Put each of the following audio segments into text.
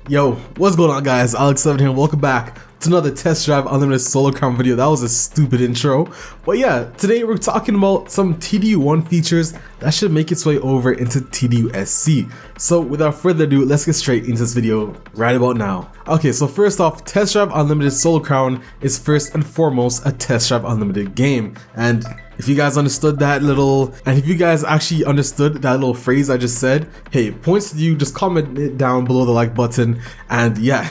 Yo, what's going on guys? Alex7 here and welcome back to another Test Drive Unlimited Solo Crown video. That was a stupid intro. But yeah, today we're talking about some TDU1 features that should make its way over into TDU SC. So without further ado, let's get straight into this video right about now. Okay, so first off, Test Drive Unlimited Solo Crown is first and foremost a Test Drive Unlimited game. And if you guys understood that little, if you guys actually understood that little phrase I just said, hey, points to you, just comment it down below the like button, and yeah,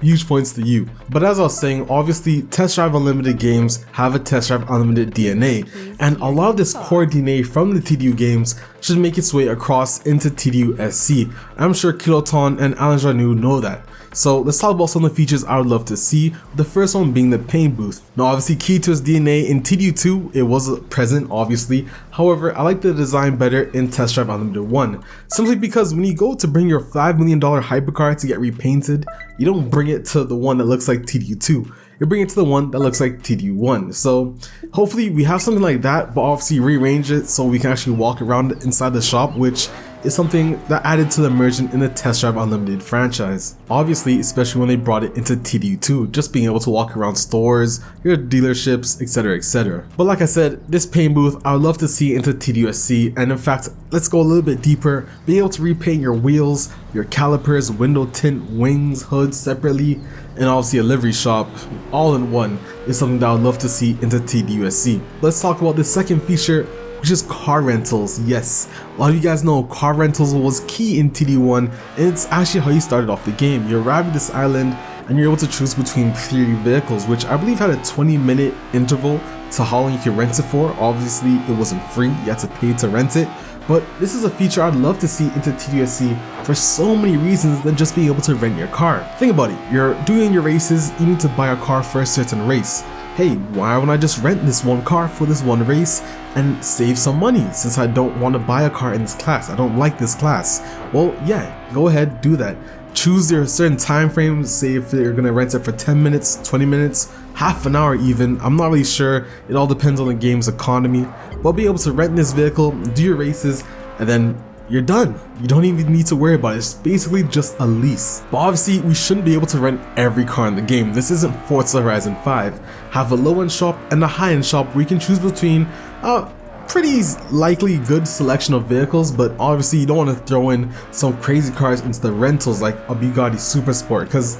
huge points to you. But as I was saying, obviously Test Drive Unlimited games have a Test Drive Unlimited DNA, and a lot of this core DNA from the TDU games should make its way across into TDU SC. I'm sure Kiloton and Alan Janu know that. So let's talk about some of the features I would love to see, the first one being the pain booth. Now obviously key to its DNA in TDU2, it was present obviously, however I like the design better in Test Drive Unlimited 1, simply because when you go to bring your $5 million hypercar to get repainted, you don't bring it to the one that looks like TDU2. You bring it to the one that looks like TDU1. So hopefully we have something like that, but obviously rearrange it so we can actually walk around inside the shop, which is something that added to the immersion in the Test Drive Unlimited franchise. Obviously, especially when they brought it into TDU2, just being able to walk around stores, your dealerships, etc, etc. But like I said, this paint booth I would love to see into TDU SC, and in fact, let's go a little bit deeper, being able to repaint your wheels, your calipers, window tint, wings, hoods separately, and obviously a livery shop all in one is something that I would love to see into TDU SC. Let's talk about the second feature, which is car rentals. Yes, a lot of you guys know car rentals was key in TDU1, and it's actually how you started off the game. You arrive at this island and you're able to choose between 3 vehicles, which I believe had a 20-minute interval to how long you can rent it for. Obviously it wasn't free, you had to pay to rent it, but this is a feature I'd love to see into TDU SC for so many reasons than just being able to rent your car. Think about it, you're doing your races, you need to buy a car for a certain race. Hey, why wouldn't I just rent this one car for this one race and save some money, since I don't want to buy a car in this class, I don't like this class? Well, yeah, go ahead, do that. Choose your certain time frames, say if you're gonna rent it for 10 minutes, 20 minutes, half an hour even, I'm not really sure, it all depends on the game's economy, but be able to rent this vehicle, do your races, and then you're done. You don't even need to worry about it. It's basically just a lease. But obviously we shouldn't be able to rent every car in the game. This isn't Forza Horizon 5. Have a low-end shop and a high-end shop where you can choose between a pretty likely good selection of vehicles, but obviously you don't want to throw in some crazy cars into the rentals like a Bugatti Super Sport, because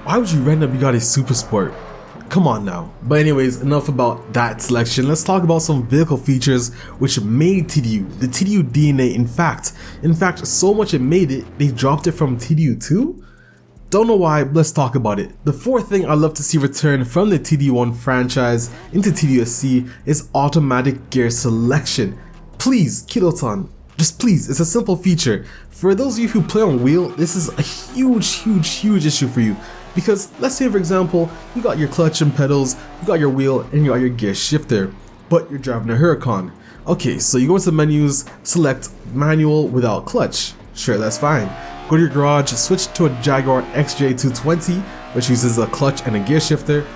why would you rent a Bugatti Super Sport? Come on now. But anyways, enough about that selection. Let's talk about some vehicle features which made TDU, the TDU DNA. In fact, so much it made it, they dropped it from TDU2? Don't know why, but let's talk about it. The fourth thing I'd love to see return from the TDU1 franchise into TDU SC is automatic gear selection. Please, Kiloton, just please, it's a simple feature. For those of you who play on wheel, this is a huge issue for you. Because let's say for example, you got your clutch and pedals, you got your wheel, and you got your gear shifter, but you're driving a Huracan. Okay, so you go into the menus, select manual without clutch. Sure, that's fine. Go to your garage, switch to a Jaguar XJ220, which uses a clutch and a gear shifter.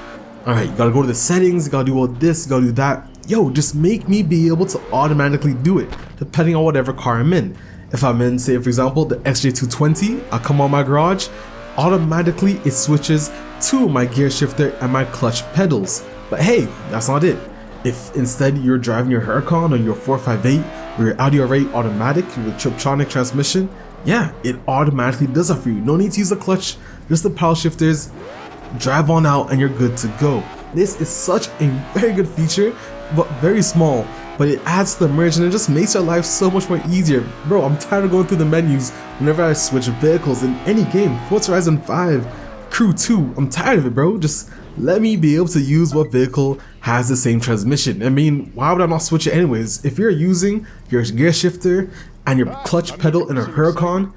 Alright, you gotta go to the settings, you gotta do all this, you gotta do that. Yo, just make me be able to automatically do it, depending on whatever car I'm in. If I'm in, say for example, the XJ220, I'll come on my garage, automatically it switches to my gear shifter and my clutch pedals. But hey, that's not it. If instead you're driving your Huracan or your 458 or your Audi R8 automatic with Triptronic transmission, yeah, it automatically does that for you. No need to use the clutch, just the power shifters, drive on out and you're good to go. This is such a very good feature, but very small, but it adds to the immersion and just makes your life so much more easier. Bro, I'm tired of going through the menus whenever I switch vehicles in any game. Forza Horizon 5, Crew 2, I'm tired of it, bro. Just let me be able to use what vehicle has the same transmission. I mean, why would I not switch it anyways? If you're using your gear shifter and your clutch pedal in a Huracan,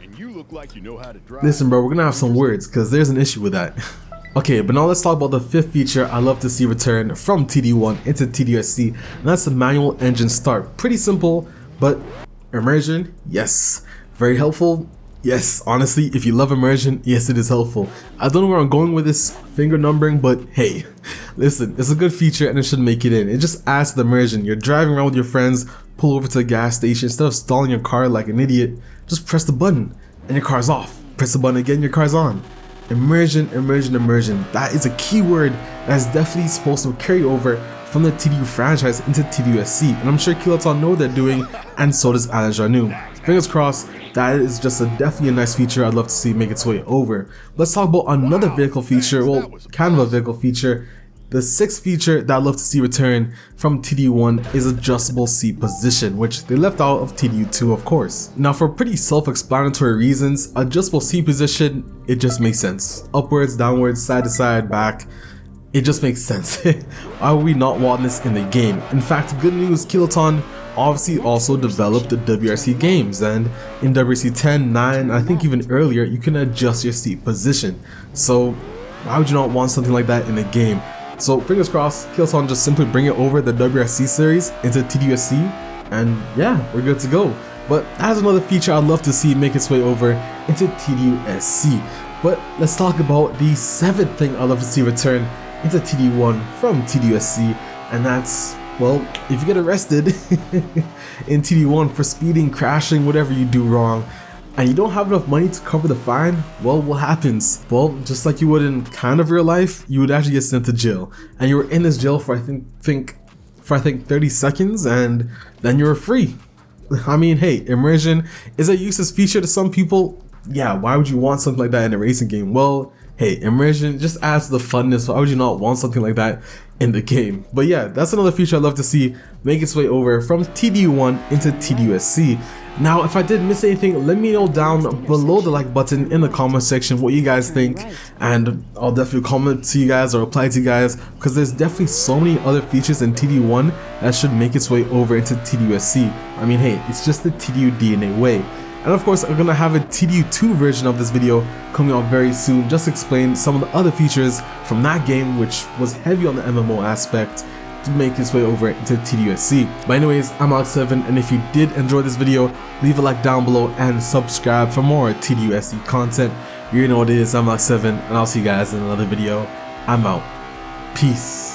listen bro, we're gonna have some words because there's an issue with that. Okay, but now let's talk about the fifth feature I love to see return from TDU1 into TDU SC, and that's the manual engine start. Pretty simple, but immersion, yes. Very helpful, yes. Honestly, if you love immersion, yes, it is helpful. I don't know where I'm going with this finger numbering, but hey, listen, it's a good feature and it should make it in. It just adds to the immersion. You're driving around with your friends, pull over to the gas station, instead of stalling your car like an idiot, just press the button and your car's off. press the button again, your car's on. Immersion, immersion, immersion. That is a keyword that's definitely supposed to carry over from the TDU franchise into TDU SC, and I'm sure Kiloton know what they're doing, and so does Alain Jarnou. Fingers crossed, that is just definitely a nice feature I'd love to see make its way over. Let's talk about another vehicle feature, well, kind of a vehicle feature. The sixth feature that I'd love to see return from TDU1 is adjustable seat position, which they left out of TDU2 of course. Now for pretty self-explanatory reasons, adjustable seat position, it just makes sense. Upwards, downwards, side to side, back, it just makes sense. Why would we not want this in the game? In fact, good news, Kiloton obviously also developed the WRC games, and in WRC 10, 9, I think even earlier, you can adjust your seat position. So why would you not want something like that in the game? So fingers crossed, Kiloton just simply bring it over the WRC series into TDU SC, and yeah, we're good to go. But that's another feature I'd love to see make its way over into TDU SC. But let's talk about the seventh thing I'd love to see return into TDU1 from TDU SC, and that's, well, if you get arrested in TDU1 for speeding, crashing, whatever you do wrong, and you don't have enough money to cover the fine, well, what happens? Well, just like you would in kind of real life, you would actually get sent to jail. And you were in this jail for I think 30 seconds, and then you were free. I mean, hey, immersion is a useless feature to some people. Yeah, why would you want something like that in a racing game? Well, hey, immersion just adds to the funness. Why would you not want something like that in the game? But yeah, that's another feature I'd love to see make its way over from TDU1 into TDU SC. Now, if I did miss anything, let me know down below the like button in the comment section what you guys think, and I'll definitely comment to you guys or reply to you guys, because there's definitely so many other features in TDU1 that should make its way over into TDU SC. I mean, hey, it's just the TDU DNA way. And of course, I'm gonna have a TDU2 version of this video coming out very soon, just to explain some of the other features from that game, which was heavy on the MMO aspect, to make its way over into TDU SC. But anyways, I'm Alex7, and if you did enjoy this video, leave a like down below and subscribe for more TDU SC content. You know what it is, I'm Alex7, and I'll see you guys in another video. I'm out. Peace.